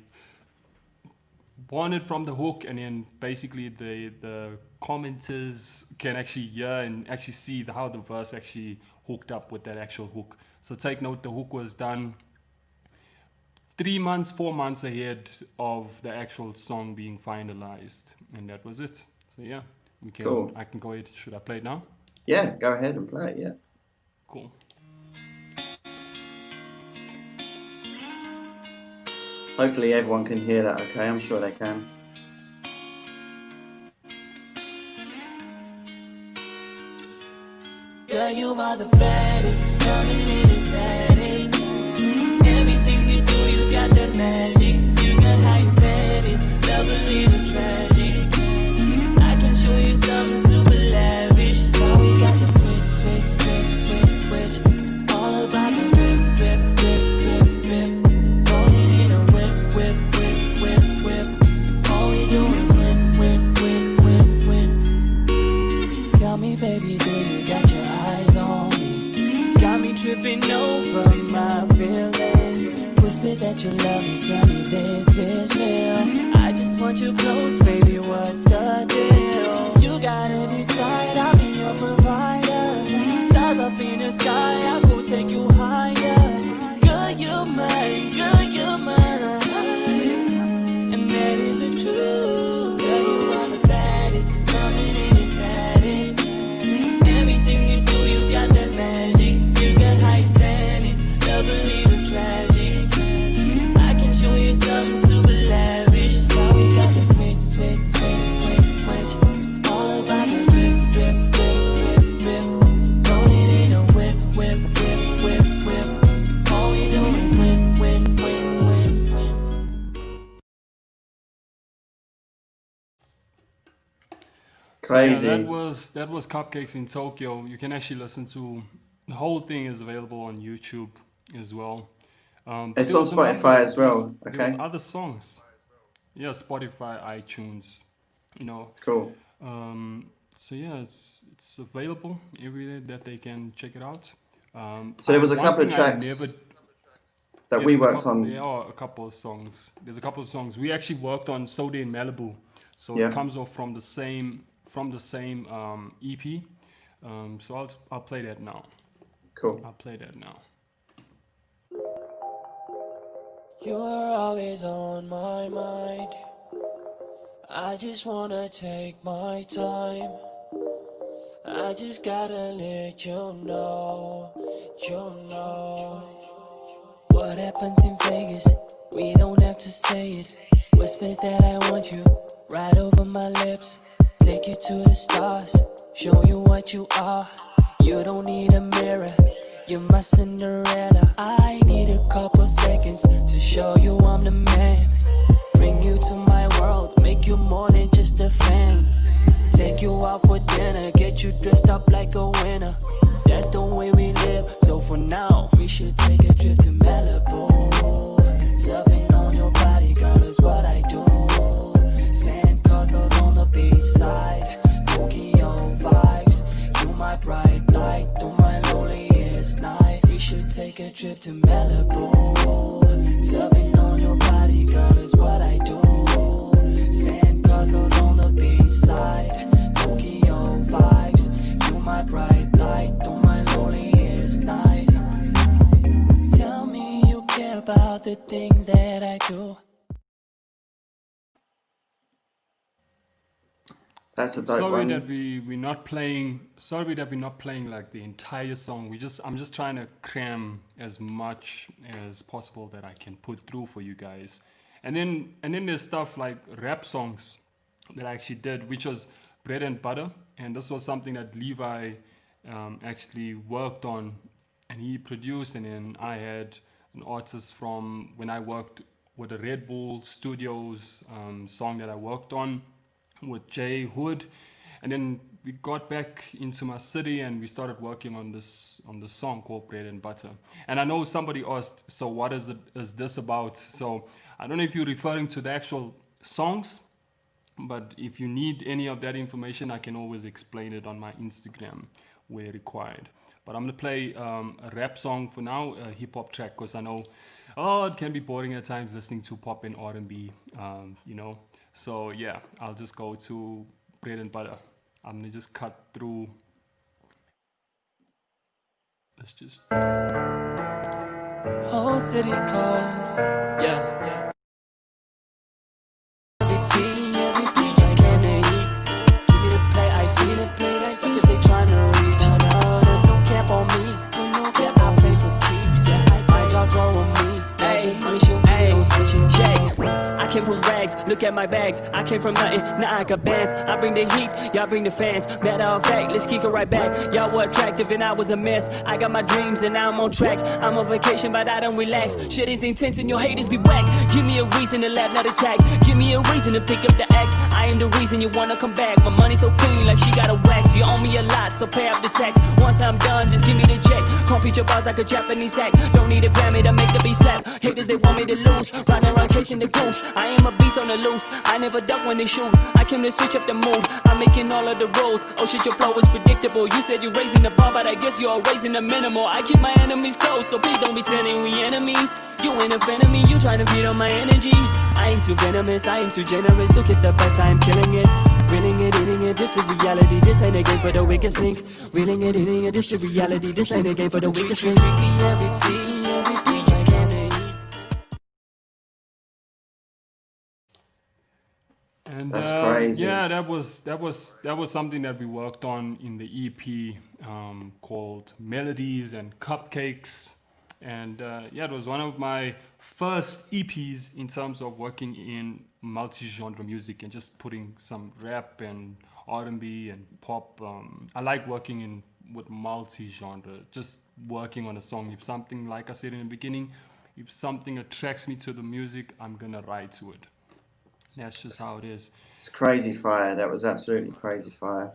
won it from the hook, and then basically the commenters can actually hear and actually see how the verse actually hooked up with that actual hook. So take note, the hook was done 4 months ahead of the actual song being finalized, and that was it. So yeah, Cool. I can go ahead. Should I play it now? Yeah, go ahead and play it. Yeah. Cool. Hopefully everyone can hear that. Okay, I'm sure they can. Girl, you are the baddest, coming in and tatted. Everything you do, you got that magic. You got high standards, love a little tragic. I can show you something super lavish. So we got the switch. All about the drip. Rolling in a whip. All we do is win. Tell me, baby, do you got your eyes on me? Got me tripping over my feelings. Whisper that you love me, tell me this is real. I just want you close, baby, what's the deal? You gotta decide, I'll be your provider. Stars up in the sky, I'll go take you higher. Girl, you're mine. And that is the truth. Girl, you are the baddest, coming in and tatted. Everything you do, you got that magic. You got high standards, love a little tragic. I can show you something super lavish. So we got the switch. All about the drip. Rolling in a whip. All we do is win. Crazy. So yeah, that was Cupcakes in Tokyo. You can actually listen to the whole thing is available on YouTube as well. It's there on was another- Spotify as well. There Okay, was other songs. Yeah, Spotify, iTunes. cool. So yeah, it's available everywhere that they can check it out. So there was a one couple of thing I tracks never- that yeah, we there's a worked couple- on. There are a couple of songs. There's a couple of songs we actually worked on. Soda in Malibu, so Yeah. it comes off from the same EP. So I'll play that now. Cool. I'll play that now. You're always on my mind. I just wanna take my time. I just gotta let you know, you know. What happens in Vegas, we don't have to say it. Whisper that I want you, right over my lips. Take you to the stars, show you what you are. You don't need a mirror, you're my Cinderella. I need a couple seconds to show you I'm the man. Bring you to my world, make you more than just a fan. Take you out for dinner, get you dressed up like a winner. That's the way we live, so for now, we should take a trip to Malibu. Surfing on your body, girl, is what I do. Sand castles on the beach side, Tokyo vibes. You my bright light through my loneliest night. We should take a trip to Malibu. Surfing on your body, girl, is what I do. Sand castles on the beach side, Tokyo vibes. You my bright light through my loneliest night. Tell me you care about the things that I do. That's a dope Sorry one. that we're not playing. Sorry that we're not playing like the entire song. I'm just trying to cram as much as possible that I can put through for you guys. And then there's stuff like rap songs that I actually did, which was bread and butter. And this was something that Levi actually worked on, and he produced. And then I had an artist from when I worked with the Red Bull Studios song that I worked on with Jay Hood, and then we got back into my city and we started working on this song called Bread and Butter. And I know somebody asked, so what is this about? So I don't know if you're referring to the actual songs, but if you need any of that information, I can always explain it on my Instagram where required. But I'm gonna play a rap song for now, a hip hop track, because I know, it can be boring at times listening to pop and R&B, you know. So yeah, I'll just go to bread and butter. I'm gonna just cut through. Let's just. Whole city cold, yeah. Every beat just came to eat. Give me the play, I feel it, play like suckers they tryna reach. No cap on me, no cap, I play for keeps. Yeah, I got draw on me. Hey, money shoot me, don't snitch, I came from rags, look at my bags. I came from nothing, now I got bands. I bring the heat, y'all bring the fans. Matter of fact, let's kick it right back. Y'all were attractive and I was a mess. I got my dreams and now I'm on track. I'm on vacation but I don't relax. Shit is intense and your haters be whack. Give me a reason to laugh, not attack. Give me a reason to pick up the axe. I am the reason you wanna come back. My money so clean like she got a wax. You owe me a lot, so pay up the tax. Once I'm done, just give me the check. Compete your bars like a Japanese hack. Don't need a Grammy to make the beat slap. Haters they want me to lose, running around chasing the goose. I am a beast on the loose, I never duck when they shoot. I came to switch up the mood, I'm making all of the rules. Oh shit, your flow is predictable. You said you're raising the bar, but I guess you're raising the minimal. I keep my enemies close, so please don't be telling we enemies. You ain't a fan of me, you trying to feed on my energy. I ain't too venomous, I ain't too generous. Look at the facts, I am killing it. Reeling it, hitting it, this is reality. This ain't a game for the weakest link. Reeling it, hitting it, this is reality. This ain't a game for the weakest link. Every beat just came to eat. And That's crazy. yeah, that was something that we worked on in the EP called Melodies and Cupcakes. And yeah, it was one of my first EPs in terms of working in multi-genre music and just putting some rap and R&B and pop. I like working with multi-genre, just working on a song. If something, like I said in the beginning, if something attracts me to the music, I'm gonna ride to it. That's just how it is. It's crazy fire. That was absolutely crazy fire.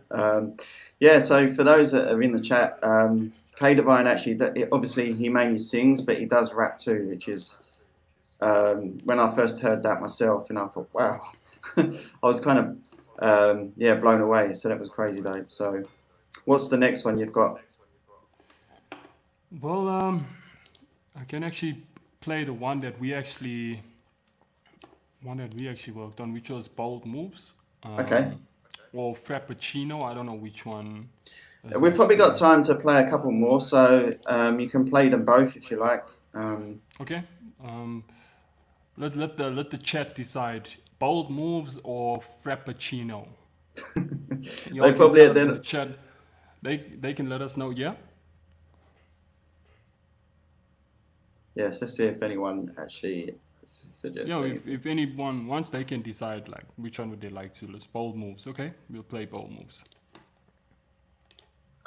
Yeah, so for those that are in the chat, KDaVine actually, obviously he mainly sings, but he does rap too, which is, when I first heard that myself, and I thought, wow, I was kind of, yeah, blown away. So that was crazy though. So what's the next one you've got? Well, I can actually play the one that we actually worked on, which was Bold Moves. Okay. Or Frappuccino. I don't know which one. We've probably got time to play a couple more, so you can play them both if you like. Okay. let the chat decide. Bold moves or frappuccino? Y'all They can probably tell us in then. the chat. They can let us know. Yeah. Yes, let's see if anyone actually suggests Yeah. anything. If anyone wants, they can decide like which one would they like to. Let's bold moves. Okay, we'll play bold moves.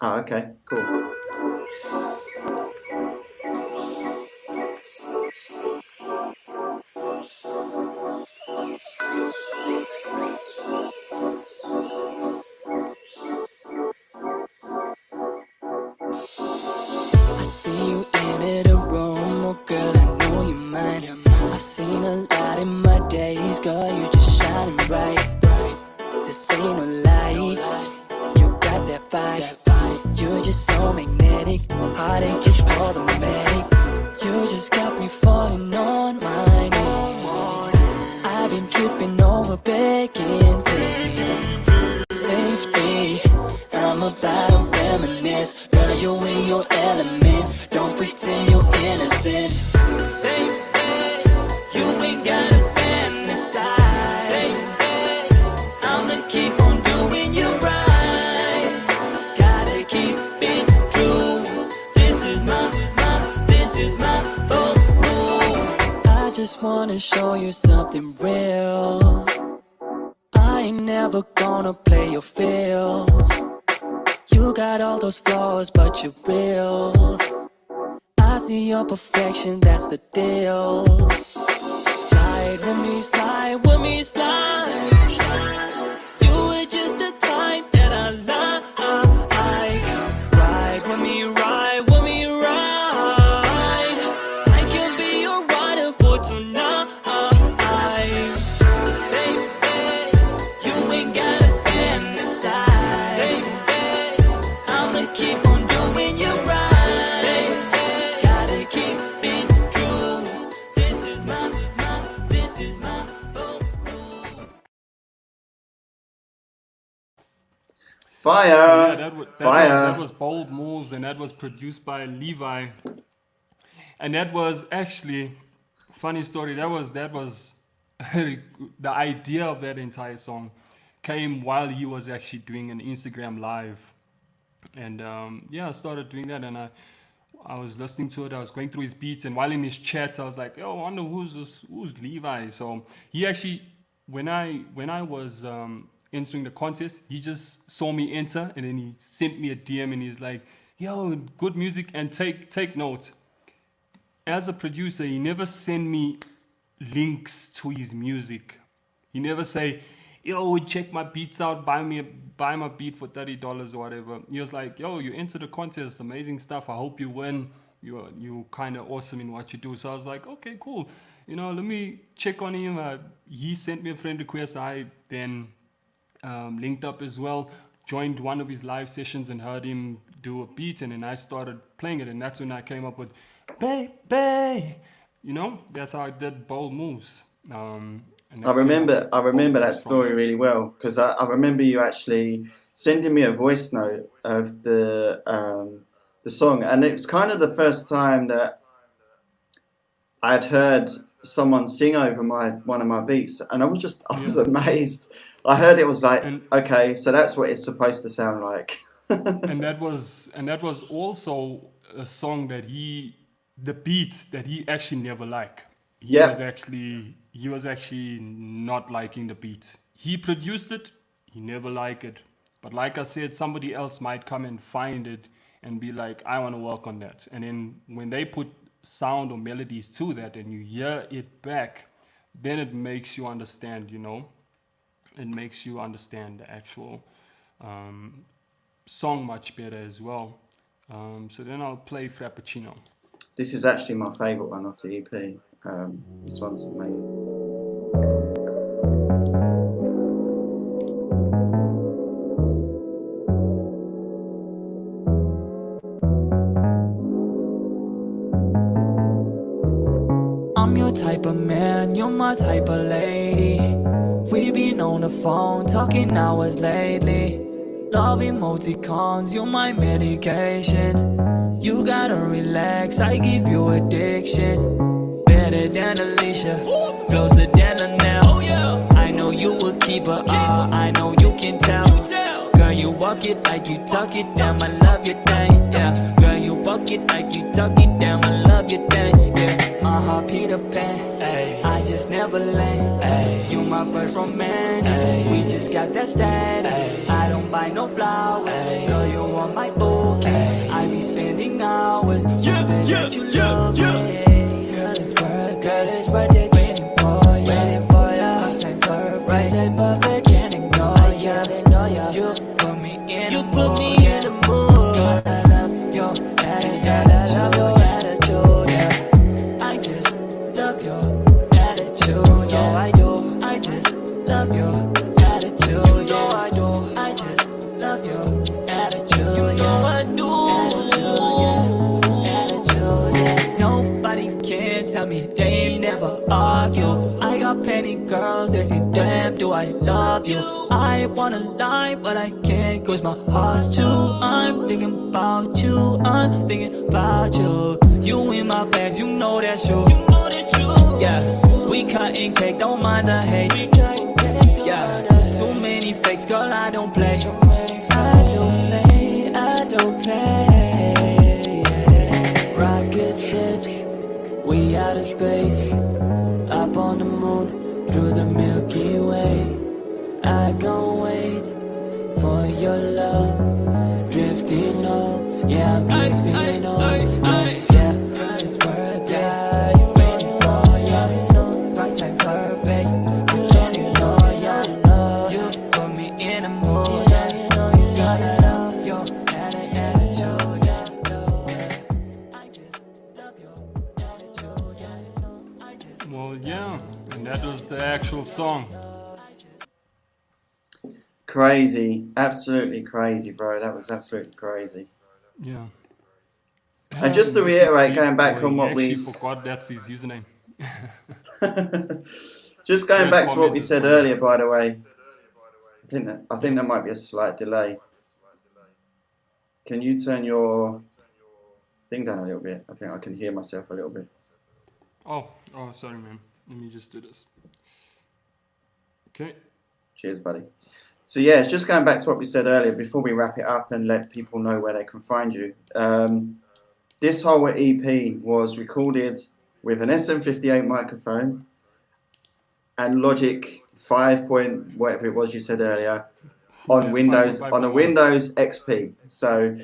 Ah, okay, cool. I see you enter the room, oh girl, I know you're mine. I've seen a lot in my days, girl, you just shining bright. This ain't no lie, you got that vibe. You're just so magnetic, heartache just call the medic. You just got me falling on my knees. I've been tripping over begging, please. Safety, I'm about to reminisce. Girl, you in your element. Don't pretend you're innocent. Baby, you ain't gotta fantasize. I'ma keep on doing you right. Gotta keep it true. This is my bold move. I just wanna show you something real. I ain't never gonna play your feels. You got all those flaws, but you're real. I see your perfection, that's the deal. Slide with me, slide with me, slide. You were just the type that I like. Ride with me, ride with me, ride. I can be your rider for tonight. Baby, you ain't gotta fantasize. I'ma keep on doing you right. Gotta keep it true. This is my bold move. Fire! So yeah, Fire! that was bold moves, and that was produced by Levi. And that was actually funny story. That was the idea of that entire song came while he was actually doing an Instagram live, and yeah, I started doing that, and I was listening to it. I was going through his beats, and while in his chat, I was like, "Yo, I wonder who's Levi." So he actually, when I was entering the contest, he just saw me enter, and then he sent me a DM, and he's like, "Yo, good music, and take note." As a producer, he never sent me links to his music. He never say, "Yo, check my beats out, buy my beat for $30 or whatever." He was like, "Yo, you entered the contest, amazing stuff. I hope you win. You kind of awesome in what you do." So I was like, "Okay, cool. Let me check on him." He sent me a friend request. I then linked up as well, joined one of his live sessions and heard him do a beat, and then I started playing it, and that's when I came up with "Baby." That's how I did bold moves. And I that came remember up with Bold that Moves from story really well because I remember you actually sending me a voice note of the song, and it was kind of the first time that I had heard someone sing over one of my beats, and I was Yeah. amazed. I heard it was like, And okay, so that's what it's supposed to sound like. and that was also a song that the beat that he actually never liked. Yep. He was actually not liking the beat. He produced it, he never liked it. But like I said, somebody else might come and find it and be like, "I want to work on that." And then when they put sound or melodies to that and you hear it back, then it makes you understand, it makes you understand the actual song much better as well. So then I'll play Frappuccino. This is actually my favourite one off the EP. This one's amazing. I'm your type of man, you're my type of lady. We've been on the phone, talking hours lately. Love emoticons, you're my medication. You gotta relax, I give you addiction. Better than Alicia, keep it all. I know you can tell. Girl, you walk it like you talk it down. I love your thing, yeah. Girl, you walk it like you talk it down. I love your thing, yeah. My heart Peter Pan, I just never land. You my first romance, we just got that status. I don't buy no flowers, girl, you want my bouquet. I be spending hours, just that you love me. Girl, it's birthday, waiting for ya. Right time perfect, can't ignore ya. You put me in the mood. God, I love your attitude, I love your attitude, yeah. I just love your attitude, yeah, I do. I just love your attitude, yeah, I do. I just love your attitude, you know I do. Attitude, yeah. Nobody can tell me they never argue. I got plenty girls, they say, damn, do I love you? I wanna lie, but I can't, cause my heart's too. I'm thinking about you, I'm thinking about you. You in my bags, you know that's true. Yeah, we cutting cake, don't mind the hate. Yeah, too many fakes, girl, I don't play. I don't play. Rocket ships, we out of space. Up on the moon, through the Milky Way. I gon' wait for your love. Drifting on, yeah, I'm drifting on. Yeah, girl, it's birthday. You waiting for ya, you know. Right time perfect. I can't ignore ya. You put me in the mood. Yeah, you know you gotta love your attitude. Yeah, I just love your attitude. Yeah, you know, I just. Well, yeah, and that was the actual song. Crazy, absolutely crazy, bro. That was absolutely crazy. Yeah. And just to That's a reiterate, big going back boy. on He what we, actually forgot that's his username. just going Yeah, back to what we commented said on it. earlier, by the way. I think there might be a slight delay. Can you turn your thing down a little bit? I think I can hear myself a little bit. Oh, sorry, man. Let me just do this. Okay. Cheers, buddy. So yeah, it's just going back to what we said earlier before we wrap it up and let people know where they can find you. This whole EP was recorded with an SM58 microphone and Logic 5 point whatever it was you said earlier on Yeah, Windows 5.5.1. on a Windows XP. So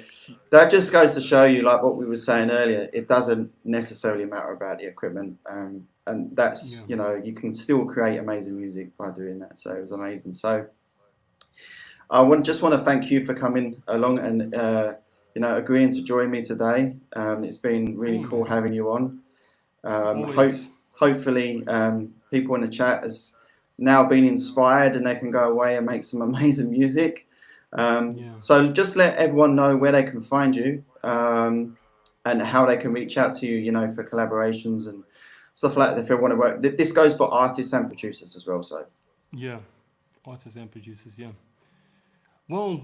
that just goes to show you, like what we were saying earlier, it doesn't necessarily matter about the equipment, and that's Yeah. you can still create amazing music by doing that. So it was amazing. So I just want to thank you for coming along and agreeing to join me today. It's been really cool man. having you on. Always. Hopefully, people in the chat has now been inspired and they can go away and make some amazing music. Yeah. So just let everyone know where they can find you and how they can reach out to you, for collaborations and stuff like that if they want to work. This goes for artists and producers as well. So Yeah. Artists and producers, yeah. Well,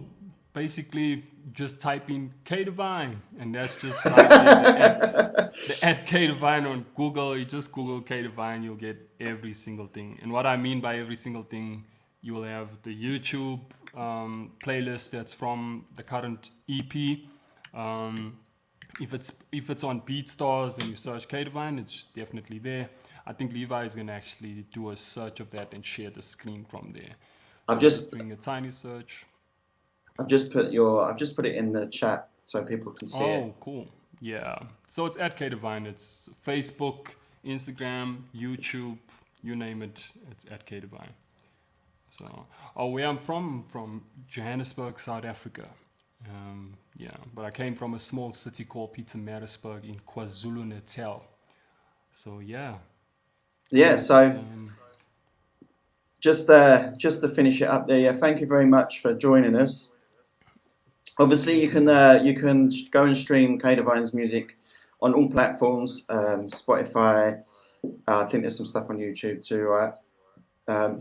basically, just type in KDaVine, and that's just like the at KDaVine on Google. You just Google KDaVine, you'll get every single thing. And what I mean by every single thing, you will have the YouTube playlist that's from the current EP. If it's on BeatStars and you search KDaVine, it's definitely there. I think Levi is gonna actually do a search of that and share the screen from there. So I've just doing a tiny search. I've just put it in the chat so people can see it. Oh, cool. Yeah. So it's at KDaVine. It's Facebook, Instagram, YouTube, you name it. It's at KDaVine. So, where I'm from Johannesburg, South Africa. Yeah, but I came from a small city called Pietermaritzburg in KwaZulu-Natal. So yeah. Yeah. It's, So just to finish it up there, yeah. Thank you very much for joining us. Obviously, you can go and stream KDaVine's music on all platforms, Spotify. I think there's some stuff on YouTube too, right?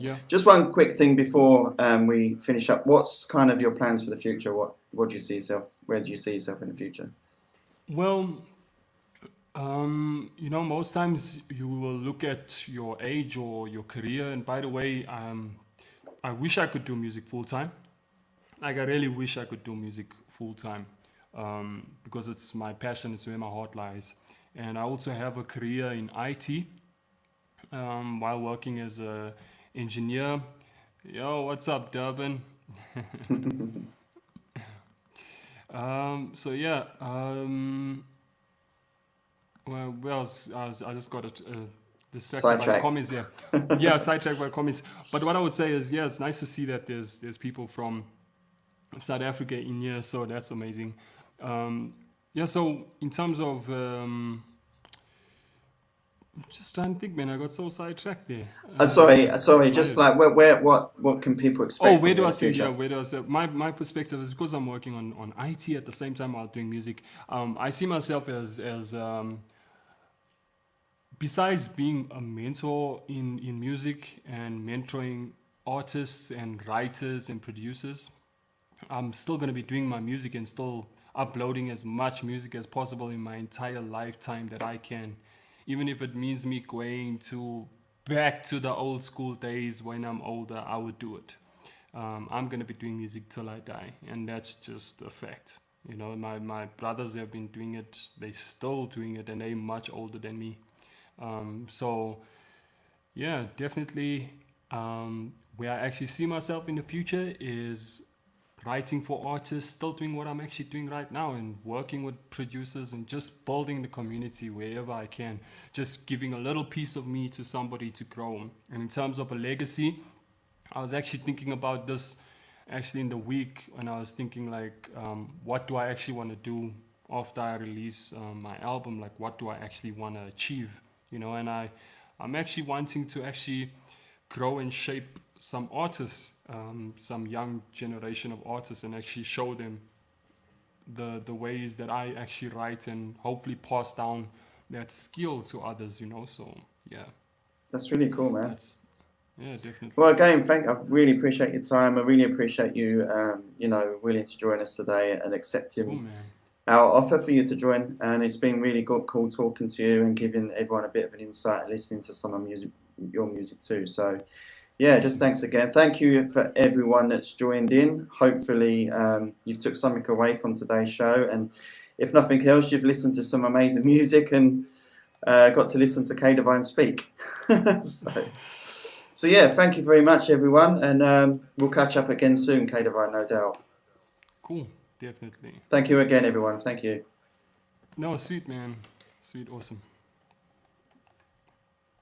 yeah. Just one quick thing before we finish up. What's kind of your plans for the future? What do you see yourself? Where do you see yourself in the future? Well, most times you will look at your age or your career. And by the way, I wish I could do music full time. Like I really wish I could do music full time, because it's my passion. It's where my heart lies. And I also have a career in IT, while working as a engineer. Yo, what's up, Durban? So yeah. Well, I just got distracted by the Sidetracked. comments here. Yeah, sidetracked by comments. But what I would say is, yeah, it's nice to see that there's people from South Africa in here, so that's amazing. Yeah, so in terms of just trying to think, man, I got so sidetracked there. Sorry. Just like what can people expect? Oh, from where you do in I the see? future? Yeah, where do I see? My perspective is because I'm working on IT at the same time while doing music. I see myself as besides being a mentor in music and mentoring artists and writers and producers, I'm still going to be doing my music and still uploading as much music as possible in my entire lifetime that I can. Even if it means me going back to the old school days when I'm older, I would do it. I'm going to be doing music till I die, and that's just a fact. You know, my brothers have been doing it, they still doing it, and they're much older than me. So yeah, definitely. Where I actually see myself in the future is writing for artists, still doing what I'm actually doing right now, and working with producers and just building the community wherever I can. Just giving a little piece of me to somebody to grow. And in terms of a legacy, I was actually thinking about this actually in the week when I was thinking like, what do I actually want to do after I release my album? Like, what do I actually want to achieve? You know, and I'm actually wanting to actually grow and shape some artists, some young generation of artists, and actually show them the ways that I actually write, and hopefully pass down that skill to others. You know, so yeah, That's really cool, man. that's yeah, definitely. Well, again, I really appreciate your time. I really appreciate you, willing to join us today and Cool, accepting man. our offer for you to join. And it's been really cool talking to you and giving everyone a bit of an insight and listening to some of your music too. So, yeah, just Awesome. thanks again. Thank you for everyone that's joined in. Hopefully, you took something away from today's show. And if nothing else, you've listened to some amazing music and got to listen to KDaVine speak. So yeah, thank you very much, everyone, and we'll catch up again soon, KDaVine, no doubt. Cool, definitely. Thank you again, everyone. Thank you. No, sweet, man. Sweet, awesome.